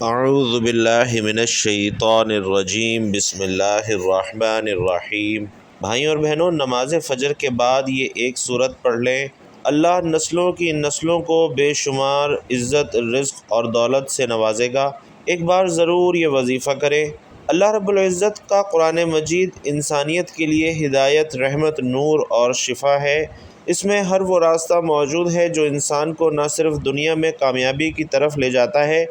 اعوذ باللہ من الشیطان الرجیم بسم اللہ الرحمن الرحیم۔ بھائیوں اور بہنوں، نماز فجر کے بعد یہ ایک سورت پڑھ لیں۔ اللہ نسلوں کی نسلوں کو بے شمار عزت، رزق اور دولت سے نوازے گا۔ ایک بار ضرور یہ وظیفہ کریں۔ اللہ رب العزت کا قرآن مجید انسانیت کے لیے ہدایت، رحمت، نور اور شفا ہے۔ اس میں ہر وہ راستہ موجود ہے جو انسان کو نہ صرف دنیا میں کامیابی کی طرف لے جاتا ہے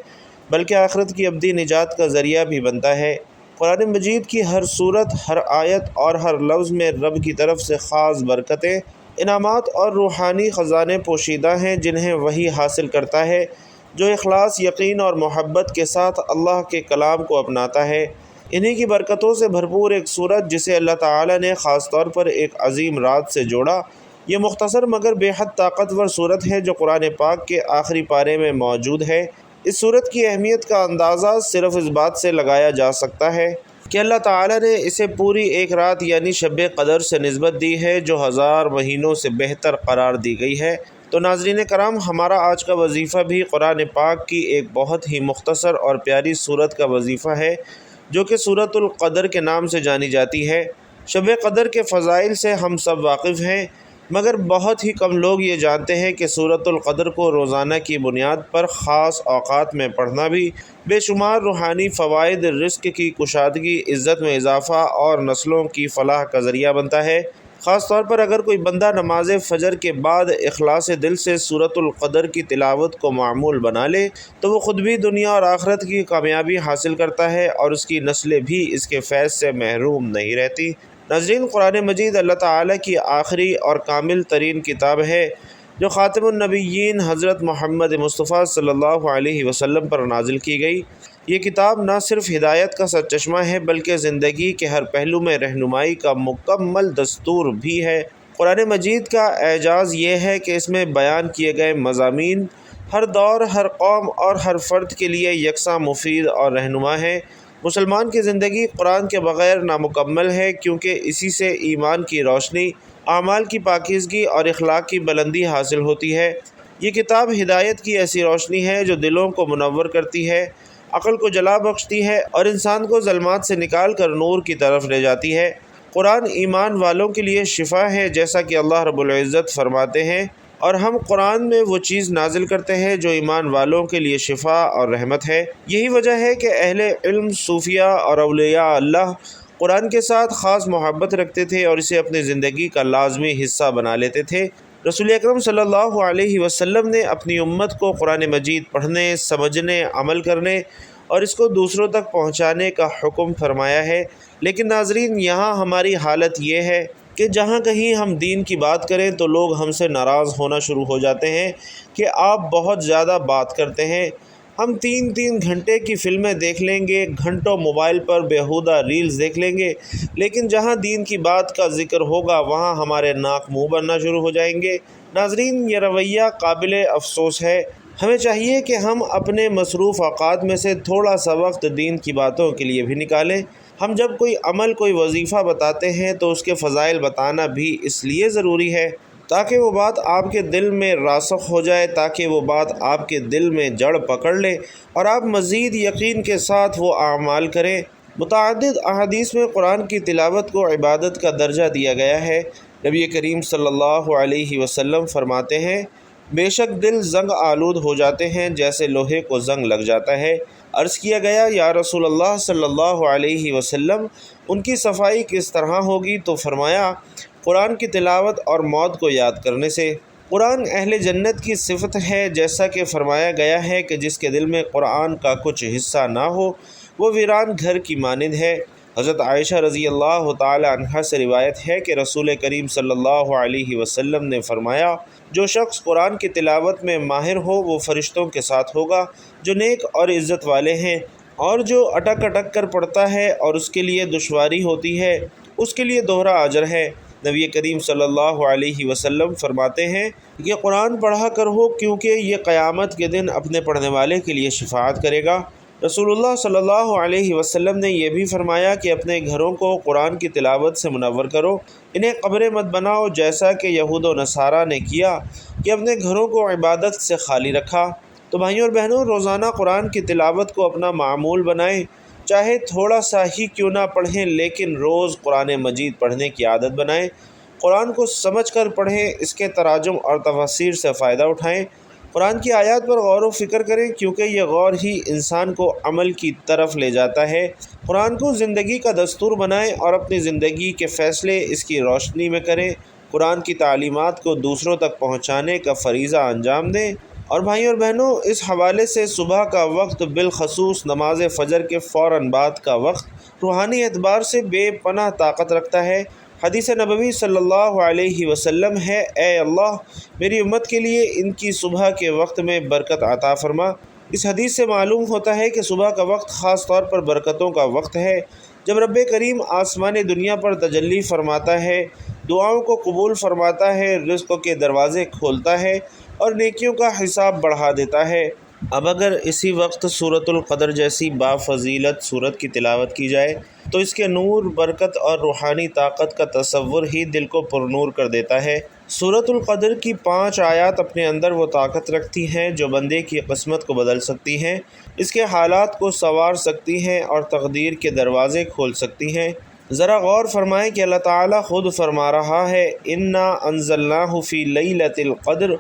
بلکہ آخرت کی ابدی نجات کا ذریعہ بھی بنتا ہے۔ قرآن مجید کی ہر صورت، ہر آیت اور ہر لفظ میں رب کی طرف سے خاص برکتیں، انعامات اور روحانی خزانے پوشیدہ ہیں جنہیں وہی حاصل کرتا ہے جو اخلاص، یقین اور محبت کے ساتھ اللہ کے کلام کو اپناتا ہے۔ انہی کی برکتوں سے بھرپور ایک صورت جسے اللہ تعالیٰ نے خاص طور پر ایک عظیم رات سے جوڑا، یہ مختصر مگر بے حد طاقتور صورت ہے جو قرآن پاک کے آخری پارے میں موجود ہے۔ اس صورت کی اہمیت کا اندازہ صرف اس بات سے لگایا جا سکتا ہے کہ اللہ تعالیٰ نے اسے پوری ایک رات یعنی شب قدر سے نسبت دی ہے جو 1000 مہینوں سے بہتر قرار دی گئی ہے۔ تو ناظرین کرام، ہمارا آج کا وظیفہ بھی قرآن پاک کی ایک بہت ہی مختصر اور پیاری صورت کا وظیفہ ہے جو کہ سورۃ القدر کے نام سے جانی جاتی ہے۔ شب قدر کے فضائل سے ہم سب واقف ہیں، مگر بہت ہی کم لوگ یہ جانتے ہیں کہ سورۃ القدر کو روزانہ کی بنیاد پر خاص اوقات میں پڑھنا بھی بے شمار روحانی فوائد، رزق کی کشادگی، عزت میں اضافہ اور نسلوں کی فلاح کا ذریعہ بنتا ہے۔ خاص طور پر اگر کوئی بندہ نماز فجر کے بعد اخلاص دل سے سورۃ القدر کی تلاوت کو معمول بنا لے تو وہ خود بھی دنیا اور آخرت کی کامیابی حاصل کرتا ہے اور اس کی نسلیں بھی اس کے فیض سے محروم نہیں رہتی۔ ناظرین، قرآن مجید اللہ تعالیٰ کی آخری اور کامل ترین کتاب ہے جو خاتم النبیین حضرت محمد مصطفیٰ صلی اللہ علیہ وسلم پر نازل کی گئی۔ یہ کتاب نہ صرف ہدایت کا سرچشمہ ہے بلکہ زندگی کے ہر پہلو میں رہنمائی کا مکمل دستور بھی ہے۔ قرآن مجید کا اعجاز یہ ہے کہ اس میں بیان کیے گئے مضامین ہر دور، ہر قوم اور ہر فرد کے لیے یکساں مفید اور رہنما ہیں۔ مسلمان کی زندگی قرآن کے بغیر نامکمل ہے کیونکہ اسی سے ایمان کی روشنی، اعمال کی پاکیزگی اور اخلاق کی بلندی حاصل ہوتی ہے۔ یہ کتاب ہدایت کی ایسی روشنی ہے جو دلوں کو منور کرتی ہے، عقل کو جلا بخشتی ہے اور انسان کو ظلمات سے نکال کر نور کی طرف لے جاتی ہے۔ قرآن ایمان والوں کے لیے شفا ہے، جیسا کہ اللہ رب العزت فرماتے ہیں، اور ہم قرآن میں وہ چیز نازل کرتے ہیں جو ایمان والوں کے لیے شفا اور رحمت ہے۔ یہی وجہ ہے کہ اہل علم، صوفیاء اور اولیاء اللہ قرآن کے ساتھ خاص محبت رکھتے تھے اور اسے اپنی زندگی کا لازمی حصہ بنا لیتے تھے۔ رسول اکرم صلی اللہ علیہ وسلم نے اپنی امت کو قرآن مجید پڑھنے، سمجھنے، عمل کرنے اور اس کو دوسروں تک پہنچانے کا حکم فرمایا ہے۔ لیکن ناظرین، یہاں ہماری حالت یہ ہے کہ جہاں کہیں ہم دین کی بات کریں تو لوگ ہم سے ناراض ہونا شروع ہو جاتے ہیں کہ آپ بہت زیادہ بات کرتے ہیں۔ ہم 3 گھنٹے کی فلمیں دیکھ لیں گے، گھنٹوں موبائل پر بیہودہ ریلز دیکھ لیں گے، لیکن جہاں دین کی بات کا ذکر ہوگا وہاں ہمارے ناک منہ بننا شروع ہو جائیں گے۔ ناظرین، یہ رویہ قابل افسوس ہے۔ ہمیں چاہیے کہ ہم اپنے مصروف اوقات میں سے تھوڑا سا وقت دین کی باتوں کے لیے بھی نکالیں۔ ہم جب کوئی عمل، کوئی وظیفہ بتاتے ہیں تو اس کے فضائل بتانا بھی اس لیے ضروری ہے تاکہ وہ بات آپ کے دل میں راسخ ہو جائے، تاکہ وہ بات آپ کے دل میں جڑ پکڑ لے اور آپ مزید یقین کے ساتھ وہ اعمال کریں۔ متعدد احادیث میں قرآن کی تلاوت کو عبادت کا درجہ دیا گیا ہے۔ نبی کریم صلی اللہ علیہ وسلم فرماتے ہیں، بے شک دل زنگ آلود ہو جاتے ہیں جیسے لوہے کو زنگ لگ جاتا ہے۔ عرض کیا گیا، یا رسول اللہ صلی اللہ علیہ وسلم، ان کی صفائی کس طرح ہوگی؟ تو فرمایا، قرآن کی تلاوت اور موت کو یاد کرنے سے۔ قرآن اہل جنت کی صفت ہے، جیسا کہ فرمایا گیا ہے کہ جس کے دل میں قرآن کا کچھ حصہ نہ ہو وہ ویران گھر کی مانند ہے۔ حضرت عائشہ رضی اللہ تعالی عنہا سے روایت ہے کہ رسول کریم صلی اللہ علیہ وسلم نے فرمایا، جو شخص قرآن کی تلاوت میں ماہر ہو وہ فرشتوں کے ساتھ ہوگا جو نیک اور عزت والے ہیں، اور جو اٹک اٹک کر پڑھتا ہے اور اس کے لیے دشواری ہوتی ہے اس کے لیے دوہرا اجر ہے۔ نبی کریم صلی اللہ علیہ وسلم فرماتے ہیں کہ قرآن پڑھا کرو کیونکہ یہ قیامت کے دن اپنے پڑھنے والے کے لیے شفاعت کرے گا۔ رسول اللہ صلی اللہ علیہ وسلم نے یہ بھی فرمایا کہ اپنے گھروں کو قرآن کی تلاوت سے منور کرو، انہیں قبریں مت بناؤ، جیسا کہ یہود و نصارہ نے کیا کہ اپنے گھروں کو عبادت سے خالی رکھا۔ تو بھائیوں اور بہنوں، روزانہ قرآن کی تلاوت کو اپنا معمول بنائیں، چاہے تھوڑا سا ہی کیوں نہ پڑھیں، لیکن روز قرآن مجید پڑھنے کی عادت بنائیں۔ قرآن کو سمجھ کر پڑھیں، اس کے تراجم اور تفاسیر سے فائدہ اٹھائیں۔ قرآن کی آیات پر غور و فکر کریں، کیونکہ یہ غور ہی انسان کو عمل کی طرف لے جاتا ہے۔ قرآن کو زندگی کا دستور بنائیں اور اپنی زندگی کے فیصلے اس کی روشنی میں کریں۔ قرآن کی تعلیمات کو دوسروں تک پہنچانے کا فریضہ انجام دیں۔ اور بھائیوں اور بہنوں، اس حوالے سے صبح کا وقت، بالخصوص نماز فجر کے فوراً بعد کا وقت، روحانی اعتبار سے بے پناہ طاقت رکھتا ہے۔ حدیث نبوی صلی اللہ علیہ وسلم ہے، اے اللہ، میری امت کے لیے ان کی صبح کے وقت میں برکت عطا فرما۔ اس حدیث سے معلوم ہوتا ہے کہ صبح کا وقت خاص طور پر برکتوں کا وقت ہے، جب رب کریم آسمان دنیا پر تجلی فرماتا ہے، دعاؤں کو قبول فرماتا ہے، رزق کے دروازے کھولتا ہے اور نیکیوں کا حساب بڑھا دیتا ہے۔ اب اگر اسی وقت سورۃ القدر جیسی بافضیلت سورت کی تلاوت کی جائے تو اس کے نور، برکت اور روحانی طاقت کا تصور ہی دل کو پرنور کر دیتا ہے۔ سورۃ القدر کی 5 آیات اپنے اندر وہ طاقت رکھتی ہیں جو بندے کی قسمت کو بدل سکتی ہیں، اس کے حالات کو سنوار سکتی ہیں اور تقدیر کے دروازے کھول سکتی ہیں۔ ذرا غور فرمائیں کہ اللہ تعالیٰ خود فرما رہا ہے، انا انزلناہ فی لیلۃ القدر،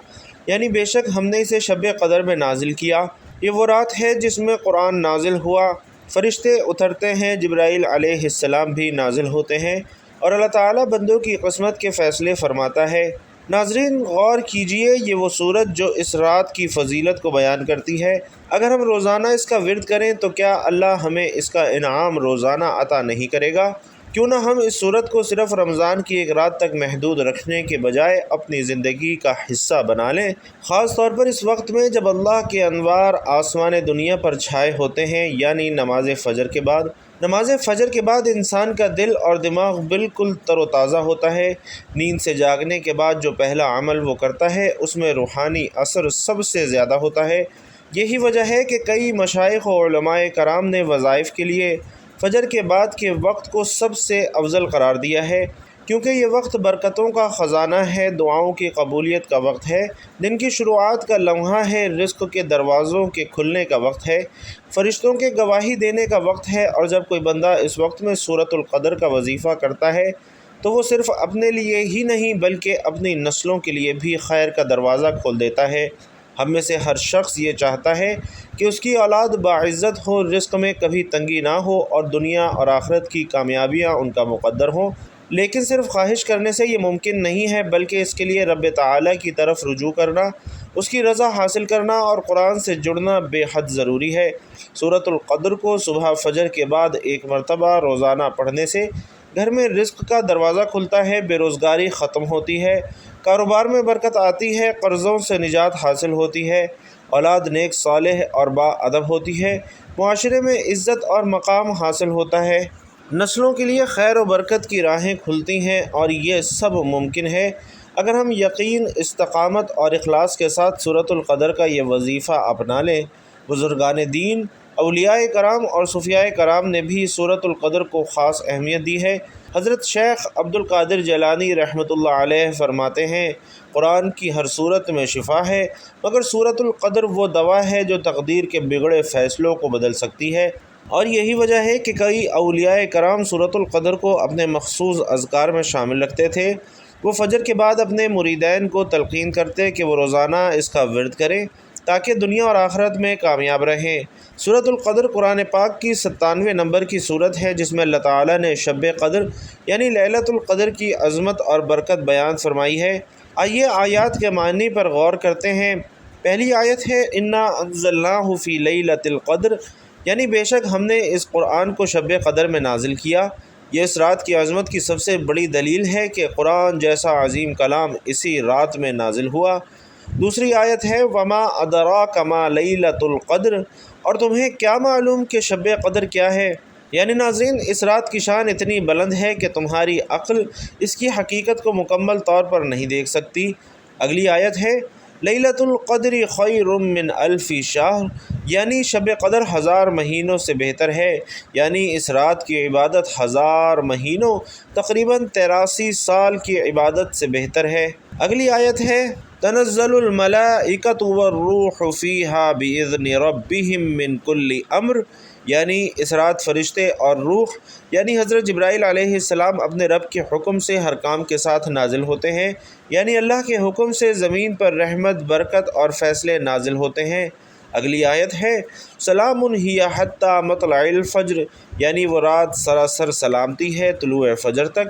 یعنی بے شک ہم نے اسے شب قدر میں نازل کیا۔ یہ وہ رات ہے جس میں قرآن نازل ہوا، فرشتے اترتے ہیں، جبرائیل علیہ السلام بھی نازل ہوتے ہیں اور اللہ تعالیٰ بندوں کی قسمت کے فیصلے فرماتا ہے۔ ناظرین، غور کیجئے، یہ وہ سورت جو اس رات کی فضیلت کو بیان کرتی ہے، اگر ہم روزانہ اس کا ورد کریں تو کیا اللہ ہمیں اس کا انعام روزانہ عطا نہیں کرے گا؟ کیوں نہ ہم اس سورت کو صرف رمضان کی ایک رات تک محدود رکھنے کے بجائے اپنی زندگی کا حصہ بنا لیں، خاص طور پر اس وقت میں جب اللہ کے انوار آسمان دنیا پر چھائے ہوتے ہیں، یعنی نماز فجر کے بعد۔ نماز فجر کے بعد انسان کا دل اور دماغ بالکل تر و تازہ ہوتا ہے۔ نیند سے جاگنے کے بعد جو پہلا عمل وہ کرتا ہے، اس میں روحانی اثر سب سے زیادہ ہوتا ہے۔ یہی وجہ ہے کہ کئی مشائخ و علماء کرام نے وظائف کے لیے فجر کے بعد کے وقت کو سب سے افضل قرار دیا ہے، کیونکہ یہ وقت برکتوں کا خزانہ ہے، دعاؤں کی قبولیت کا وقت ہے، دن کی شروعات کا لمحہ ہے، رزق کے دروازوں کے کھلنے کا وقت ہے، فرشتوں کے گواہی دینے کا وقت ہے۔ اور جب کوئی بندہ اس وقت میں سورۃ القدر کا وظیفہ کرتا ہے تو وہ صرف اپنے لیے ہی نہیں بلکہ اپنی نسلوں کے لیے بھی خیر کا دروازہ کھول دیتا ہے۔ ہم میں سے ہر شخص یہ چاہتا ہے کہ اس کی اولاد باعزت ہو، رزق میں کبھی تنگی نہ ہو اور دنیا اور آخرت کی کامیابیاں ان کا مقدر ہوں، لیکن صرف خواہش کرنے سے یہ ممکن نہیں ہے، بلکہ اس کے لیے رب تعالیٰ کی طرف رجوع کرنا، اس کی رضا حاصل کرنا اور قرآن سے جڑنا بے حد ضروری ہے۔ سورۃ القدر کو صبح فجر کے بعد ایک مرتبہ روزانہ پڑھنے سے گھر میں رزق کا دروازہ کھلتا ہے، بے روزگاری ختم ہوتی ہے، کاروبار میں برکت آتی ہے، قرضوں سے نجات حاصل ہوتی ہے، اولاد نیک صالح اور با ادب ہوتی ہے، معاشرے میں عزت اور مقام حاصل ہوتا ہے، نسلوں کے لیے خیر و برکت کی راہیں کھلتی ہیں، اور یہ سب ممکن ہے اگر ہم یقین، استقامت اور اخلاص کے ساتھ سورۃ القدر کا یہ وظیفہ اپنا لیں۔ بزرگان دین، اولیاء کرام اور صوفیاء کرام نے بھی سورۃ القدر کو خاص اہمیت دی ہے۔ حضرت شیخ عبد القادر جیلانی رحمۃ اللہ علیہ فرماتے ہیں، قرآن کی ہر صورت میں شفا ہے، مگر سورۃ القدر وہ دوا ہے جو تقدیر کے بگڑے فیصلوں کو بدل سکتی ہے۔ اور یہی وجہ ہے کہ کئی اولیاء کرام سورۃ القدر کو اپنے مخصوص اذکار میں شامل رکھتے تھے۔ وہ فجر کے بعد اپنے مریدین کو تلقین کرتے کہ وہ روزانہ اس کا ورد کریں تاکہ دنیا اور آخرت میں کامیاب رہیں۔ سورۃ القدر قرآن پاک کی 97 نمبر کی سورت ہے، جس میں اللہ تعالیٰ نے شب قدر یعنی لیلۃ القدر کی عظمت اور برکت بیان فرمائی ہے۔ آئیے آیات کے معنی پر غور کرتے ہیں۔ پہلی آیت ہے، انا انزلناہ فی لیلۃ القدر، یعنی بے شک ہم نے اس قرآن کو شب قدر میں نازل کیا۔ یہ اس رات کی عظمت کی سب سے بڑی دلیل ہے کہ قرآن جیسا عظیم کلام اسی رات میں نازل ہوا۔ دوسری آیت ہے، وما ادراک ما لیلۃ القدر، اور تمہیں کیا معلوم کہ شب قدر کیا ہے؟ یعنی ناظرین، اس رات کی شان اتنی بلند ہے کہ تمہاری عقل اس کی حقیقت کو مکمل طور پر نہیں دیکھ سکتی۔ اگلی آیت ہے، لیلۃ القدر خیر من الف شہر، یعنی شب قدر 1000 مہینوں سے بہتر ہے، یعنی اس رات کی عبادت 1000 مہینوں تقریباً 83 سال کی عبادت سے بہتر ہے۔ اگلی آیت ہے، تنزل الملائکۃ والروح فیہا بإذن ربہم من کل امر، یعنی اس رات فرشتے اور روح یعنی حضرت جبرائیل علیہ السلام اپنے رب کے حکم سے ہر کام کے ساتھ نازل ہوتے ہیں، یعنی اللہ کے حکم سے زمین پر رحمت، برکت اور فیصلے نازل ہوتے ہیں۔ اگلی آیت ہے سلام ہی حتی مطلع الفجر، یعنی وہ رات سراسر سلامتی ہے طلوع فجر تک،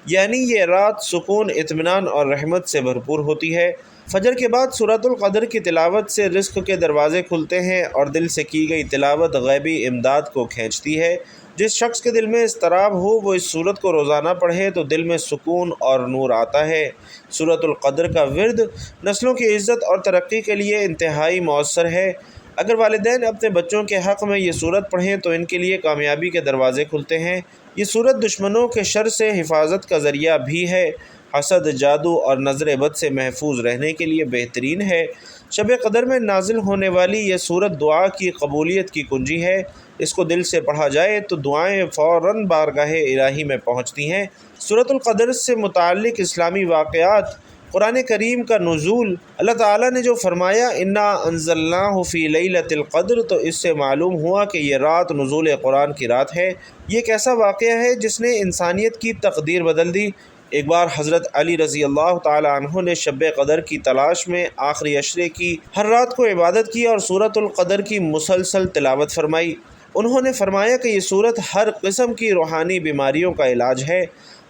یعنی یہ رات سکون، اطمینان اور رحمت سے بھرپور ہوتی ہے۔ فجر کے بعد سورۃ القدر کی تلاوت سے رزق کے دروازے کھلتے ہیں اور دل سے کی گئی تلاوت غیبی امداد کو کھینچتی ہے۔ جس شخص کے دل میں اضطراب ہو وہ اس سورت کو روزانہ پڑھے تو دل میں سکون اور نور آتا ہے۔ سورۃ القدر کا ورد نسلوں کی عزت اور ترقی کے لیے انتہائی مؤثر ہے۔ اگر والدین اپنے بچوں کے حق میں یہ سورت پڑھیں تو ان کے لیے کامیابی کے دروازے کھلتے ہیں۔ یہ سورت دشمنوں کے شر سے حفاظت کا ذریعہ بھی ہے، حسد، جادو اور نظر بد سے محفوظ رہنے کے لیے بہترین ہے۔ شب قدر میں نازل ہونے والی یہ سورت دعا کی قبولیت کی کنجی ہے۔ اس کو دل سے پڑھا جائے تو دعائیں فوراً بارگاہ الہی میں پہنچتی ہیں۔ سورۃ القدر سے متعلق اسلامی واقعات، قرآن کریم کا نزول، اللہ تعالیٰ نے جو فرمایا انا انزلناہ فی لیلۃ القدر، تو اس سے معلوم ہوا کہ یہ رات نزول قرآن کی رات ہے۔ یہ ایک ایسا واقعہ ہے جس نے انسانیت کی تقدیر بدل دی۔ ایک بار حضرت علی رضی اللہ تعالی عنہ نے شب قدر کی تلاش میں آخری عشرے کی ہر رات کو عبادت کی اور سورۃ القدر کی مسلسل تلاوت فرمائی۔ انہوں نے فرمایا کہ یہ سورت ہر قسم کی روحانی بیماریوں کا علاج ہے۔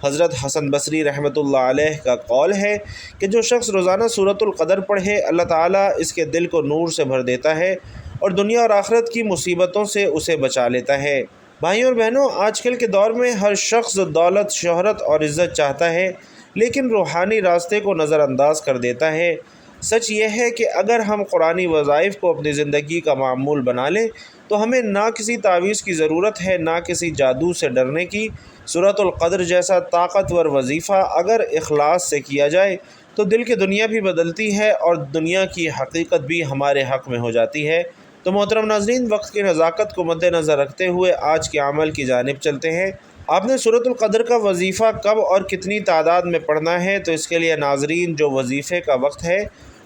حضرت حسن بصری رحمۃ اللہ علیہ کا قول ہے کہ جو شخص روزانہ سورۃ القدر پڑھے اللہ تعالیٰ اس کے دل کو نور سے بھر دیتا ہے اور دنیا اور آخرت کی مصیبتوں سے اسے بچا لیتا ہے۔ بھائیوں اور بہنوں، آج کل کے دور میں ہر شخص دولت، شہرت اور عزت چاہتا ہے لیکن روحانی راستے کو نظر انداز کر دیتا ہے۔ سچ یہ ہے کہ اگر ہم قرآنی وظائف کو اپنی زندگی کا معمول بنا لیں تو ہمیں نہ کسی تعویذ کی ضرورت ہے نہ کسی جادو سے ڈرنے کی۔ سورۃ القدر جیسا طاقتور وظیفہ اگر اخلاص سے کیا جائے تو دل کی دنیا بھی بدلتی ہے اور دنیا کی حقیقت بھی ہمارے حق میں ہو جاتی ہے۔ تو محترم ناظرین، وقت کی نزاکت کو مد نظر رکھتے ہوئے آج کے عمل کی جانب چلتے ہیں۔ آپ نے سورۃ القدر کا وظیفہ کب اور کتنی تعداد میں پڑھنا ہے؟ تو اس کے لیے ناظرین، جو وظیفے کا وقت ہے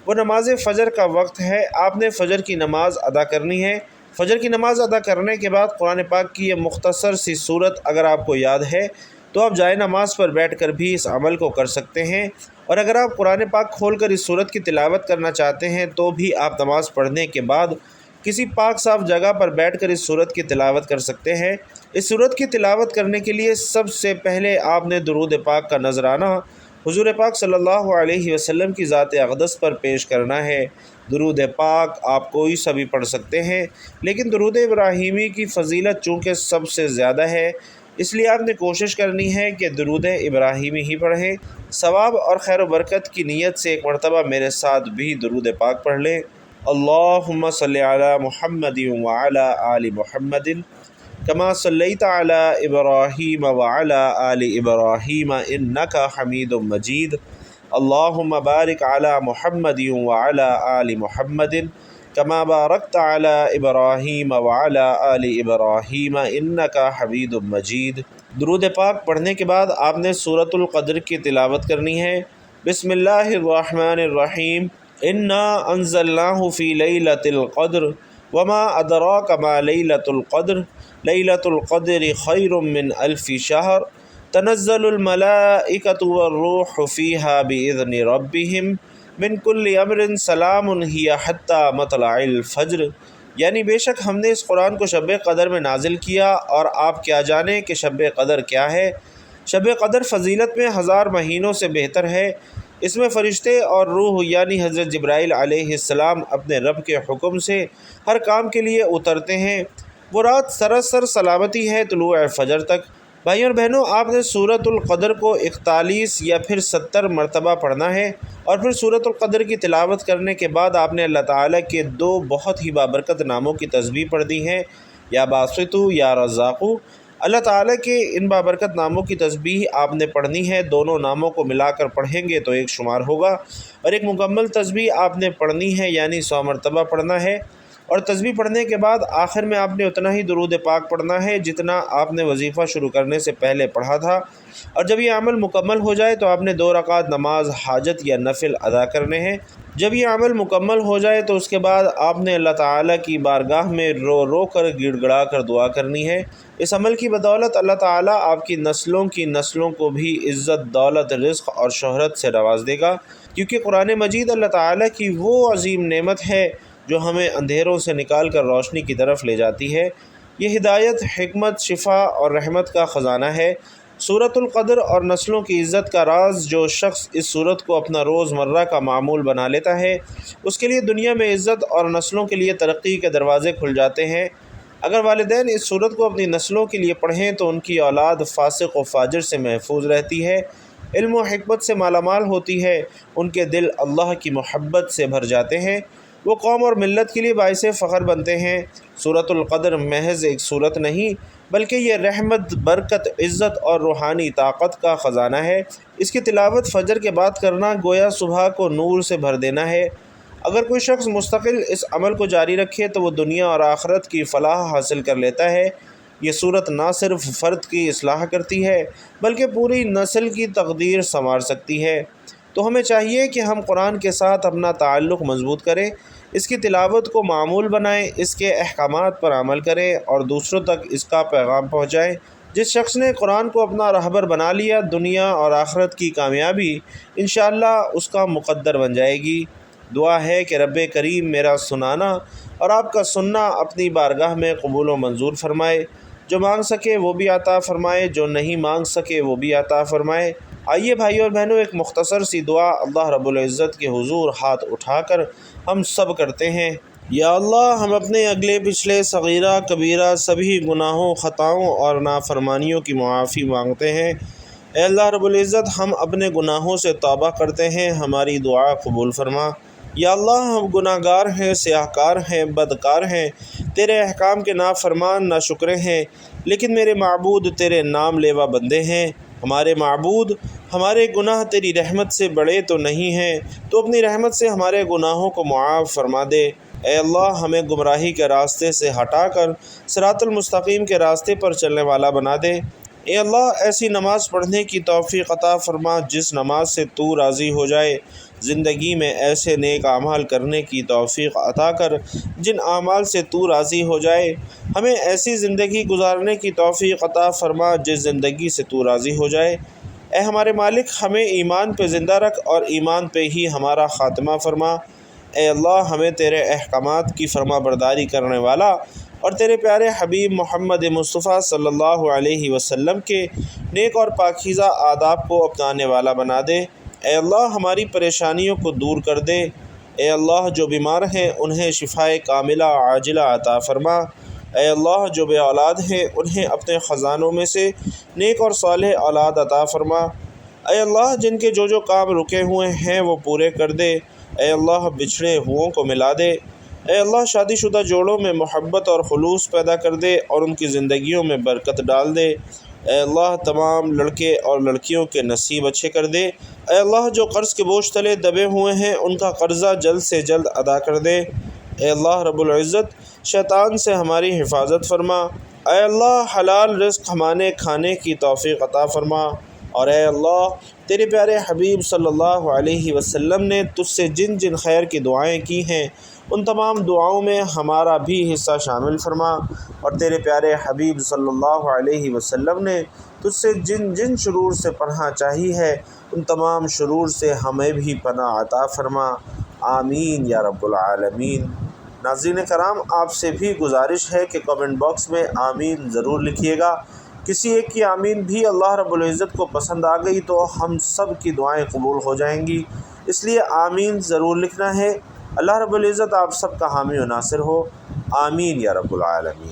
وہ نماز فجر کا وقت ہے۔ آپ نے فجر کی نماز ادا کرنی ہے۔ فجر کی نماز ادا کرنے کے بعد قرآن پاک کی یہ مختصر سی صورت اگر آپ کو یاد ہے تو آپ جائے نماز پر بیٹھ کر بھی اس عمل کو کر سکتے ہیں، اور اگر آپ قرآن پاک کھول کر اس صورت کی تلاوت کرنا چاہتے ہیں تو بھی آپ نماز پڑھنے کے بعد کسی پاک صاف جگہ پر بیٹھ کر اس صورت کی تلاوت کر سکتے ہیں۔ اس صورت کی تلاوت کرنے کے لیے سب سے پہلے آپ نے درود پاک کا نذرانہ حضور پاک صلی اللہ علیہ وسلم کی ذات اقدس پر پیش کرنا ہے۔ درود پاک آپ کوئی سا بھی پڑھ سکتے ہیں، لیکن درود ابراہیمی کی فضیلت چونکہ سب سے زیادہ ہے اس لیے آپ نے کوشش کرنی ہے کہ درود ابراہیمی ہی پڑھیں۔ ثواب اور خیر و برکت کی نیت سے ایک مرتبہ میرے ساتھ بھی درود پاک پڑھ لیں۔ اللہم صلی علی محمد وعلی آل محمد کما صلیت علی ابراہیم وعلی آل ابراہیم انک حمید مجید۔ اللہم بارک علی محمد وعلی آل محمد کما بارکت علی ابراہیم وعلی آل ابراہیم انک حمید مجید۔ درود پاک پڑھنے کے بعد آپ نے سورۃ القدر کی تلاوت کرنی ہے۔ بسم اللہ الرحمن الرحیم، انا انزلناہ فی لیلۃ القدر وما ادراک ما لیلۃ القدر لیلۃ القدر خیر من الف شہر تنزل الملائکۃ والروح فیہا بإذن ربہم من کل امر سلام ہی حتی مطلع الفجر، یعنی بے شک ہم نے اس قرآن کو شب قدر میں نازل کیا اور آپ کیا جانیں کہ شب قدر کیا ہے۔ شب قدر فضیلت میں 1000 مہینوں سے بہتر ہے۔ اس میں فرشتے اور روح یعنی حضرت جبرائیل علیہ السلام اپنے رب کے حکم سے ہر کام کے لیے اترتے ہیں۔ وہ رات سراسر سلامتی ہے طلوع فجر تک۔ بھائیوں اور بہنوں، آپ نے سورۃ القدر کو 41 یا پھر 70 مرتبہ پڑھنا ہے، اور پھر سورۃ القدر کی تلاوت کرنے کے بعد آپ نے اللہ تعالیٰ کے 2 بہت ہی بابرکت ناموں کی تسبیح پڑھ دی ہے، یا باسطو یا رزاقو۔ اللہ تعالیٰ کے ان بابرکت ناموں کی تسبیح آپ نے پڑھنی ہے۔ دونوں ناموں کو ملا کر پڑھیں گے تو ایک شمار ہوگا، اور ایک مکمل تسبیح آپ نے پڑھنی ہے یعنی 100 مرتبہ پڑھنا ہے۔ اور تسبیح پڑھنے کے بعد آخر میں آپ نے اتنا ہی درود پاک پڑھنا ہے جتنا آپ نے وظیفہ شروع کرنے سے پہلے پڑھا تھا، اور جب یہ عمل مکمل ہو جائے تو آپ نے 2 رکعت نماز حاجت یا نفل ادا کرنے ہیں۔ جب یہ عمل مکمل ہو جائے تو اس کے بعد آپ نے اللہ تعالیٰ کی بارگاہ میں رو رو کر گڑ گڑا کر دعا کرنی ہے۔ اس عمل کی بدولت اللہ تعالیٰ آپ کی نسلوں کو بھی عزت، دولت، رزق اور شہرت سے نواز دے گا، کیونکہ قرآن مجید اللہ تعالیٰ کی وہ عظیم نعمت ہے جو ہمیں اندھیروں سے نکال کر روشنی کی طرف لے جاتی ہے۔ یہ ہدایت، حکمت، شفا اور رحمت کا خزانہ ہے۔ سورۃ القدر اور نسلوں کی عزت کا راز، جو شخص اس سورت کو اپنا روز مرہ کا معمول بنا لیتا ہے، اس کے لیے دنیا میں عزت اور نسلوں کے لیے ترقی کے دروازے کھل جاتے ہیں۔ اگر والدین اس سورت کو اپنی نسلوں کے لیے پڑھیں تو ان کی اولاد فاسق و فاجر سے محفوظ رہتی ہے، علم و حکمت سے مالا مال ہوتی ہے، ان کے دل اللہ کی محبت سے بھر جاتے ہیں، وہ قوم اور ملت کے لیے باعث فخر بنتے ہیں۔ سورۃ القدر محض ایک سورت نہیں بلکہ یہ رحمت، برکت، عزت اور روحانی طاقت کا خزانہ ہے۔ اس کی تلاوت فجر کے بعد کرنا گویا صبح کو نور سے بھر دینا ہے۔ اگر کوئی شخص مستقل اس عمل کو جاری رکھے تو وہ دنیا اور آخرت کی فلاح حاصل کر لیتا ہے۔ یہ سورت نہ صرف فرد کی اصلاح کرتی ہے بلکہ پوری نسل کی تقدیر سنوار سکتی ہے۔ تو ہمیں چاہیے کہ ہم قرآن کے ساتھ اپنا تعلق مضبوط کریں، اس کی تلاوت کو معمول بنائیں، اس کے احکامات پر عمل کریں اور دوسروں تک اس کا پیغام پہنچائیں۔ جس شخص نے قرآن کو اپنا رہبر بنا لیا، دنیا اور آخرت کی کامیابی انشاءاللہ اس کا مقدر بن جائے گی۔ دعا ہے کہ رب کریم میرا سنانا اور آپ کا سننا اپنی بارگاہ میں قبول و منظور فرمائے، جو مانگ سکے وہ بھی عطا فرمائے، جو نہیں مانگ سکے وہ بھی عطا فرمائے۔ آئیے بھائیو اور بہنوں، ایک مختصر سی دعا اللہ رب العزت کے حضور ہاتھ اٹھا کر ہم سب کرتے ہیں۔ یا اللہ، ہم اپنے اگلے پچھلے صغیرہ کبیرہ سبھی گناہوں، خطاؤں اور نافرمانیوں کی معافی مانگتے ہیں۔ اے اللہ رب العزت، ہم اپنے گناہوں سے توبہ کرتے ہیں، ہماری دعا قبول فرما۔ یا اللہ، ہم گناہ گار ہیں، سیاہ کار ہیں، بدکار ہیں، تیرے احکام کے نافرمان، ناشکرے ہیں، لیکن میرے معبود تیرے نام لیوا بندے ہیں۔ ہمارے معبود، ہمارے گناہ تیری رحمت سے بڑے تو نہیں ہیں، تو اپنی رحمت سے ہمارے گناہوں کو معاف فرما دے۔ اے اللہ، ہمیں گمراہی کے راستے سے ہٹا کر صراط المستقیم کے راستے پر چلنے والا بنا دے۔ اے اللہ، ایسی نماز پڑھنے کی توفیق عطا فرما جس نماز سے تو راضی ہو جائے۔ زندگی میں ایسے نیک اعمال کرنے کی توفیق عطا کر جن اعمال سے تو راضی ہو جائے۔ ہمیں ایسی زندگی گزارنے کی توفیق عطا فرما جس زندگی سے تو راضی ہو جائے۔ اے ہمارے مالک، ہمیں ایمان پہ زندہ رکھ اور ایمان پہ ہی ہمارا خاتمہ فرما۔ اے اللہ، ہمیں تیرے احکامات کی فرما برداری کرنے والا اور تیرے پیارے حبیب محمد مصطفیٰ صلی اللہ علیہ وسلم کے نیک اور پاکیزہ آداب کو اپنانے والا بنا دے۔ اے اللہ، ہماری پریشانیوں کو دور کر دے۔ اے اللہ، جو بیمار ہیں انہیں شفائے کاملہ عاجلہ عطا فرما۔ اے اللہ، جو بے اولاد ہیں انہیں اپنے خزانوں میں سے نیک اور صالح اولاد عطا فرما۔ اے اللہ، جن کے جو کام رکے ہوئے ہیں وہ پورے کر دے۔ اے اللہ، بچھڑے ہوئوں کو ملا دے۔ اے اللہ، شادی شدہ جوڑوں میں محبت اور خلوص پیدا کر دے اور ان کی زندگیوں میں برکت ڈال دے۔ اے اللہ، تمام لڑکے اور لڑکیوں کے نصیب اچھے کر دے۔ اے اللہ، جو قرض کے بوجھ تلے دبے ہوئے ہیں ان کا قرضہ جلد سے جلد ادا کر دے۔ اے اللہ رب العزت، شیطان سے ہماری حفاظت فرما۔ اے اللہ، حلال رزق ہمارے کھانے کی توفیق عطا فرما۔ اور اے اللہ، تیرے پیارے حبیب صلی اللہ علیہ وسلم نے تجھ سے جن جن خیر کی دعائیں کی ہیں ان تمام دعاؤں میں ہمارا بھی حصہ شامل فرما، اور تیرے پیارے حبیب صلی اللہ علیہ وسلم نے تجھ سے جن جن شرور سے پناہ چاہی ہے ان تمام شرور سے ہمیں بھی پناہ عطا فرما۔ آمین یا رب العالمین۔ ناظرین کرام، آپ سے بھی گزارش ہے کہ کمنٹ باکس میں آمین ضرور لکھیے گا۔ کسی ایک کی آمین بھی اللہ رب العزت کو پسند آ گئی تو ہم سب کی دعائیں قبول ہو جائیں گی، اس لیے آمین ضرور لکھنا ہے۔ اللہ رب العزت آپ سب کا حامی و ناصر ہو۔ آمین یا رب العالمین۔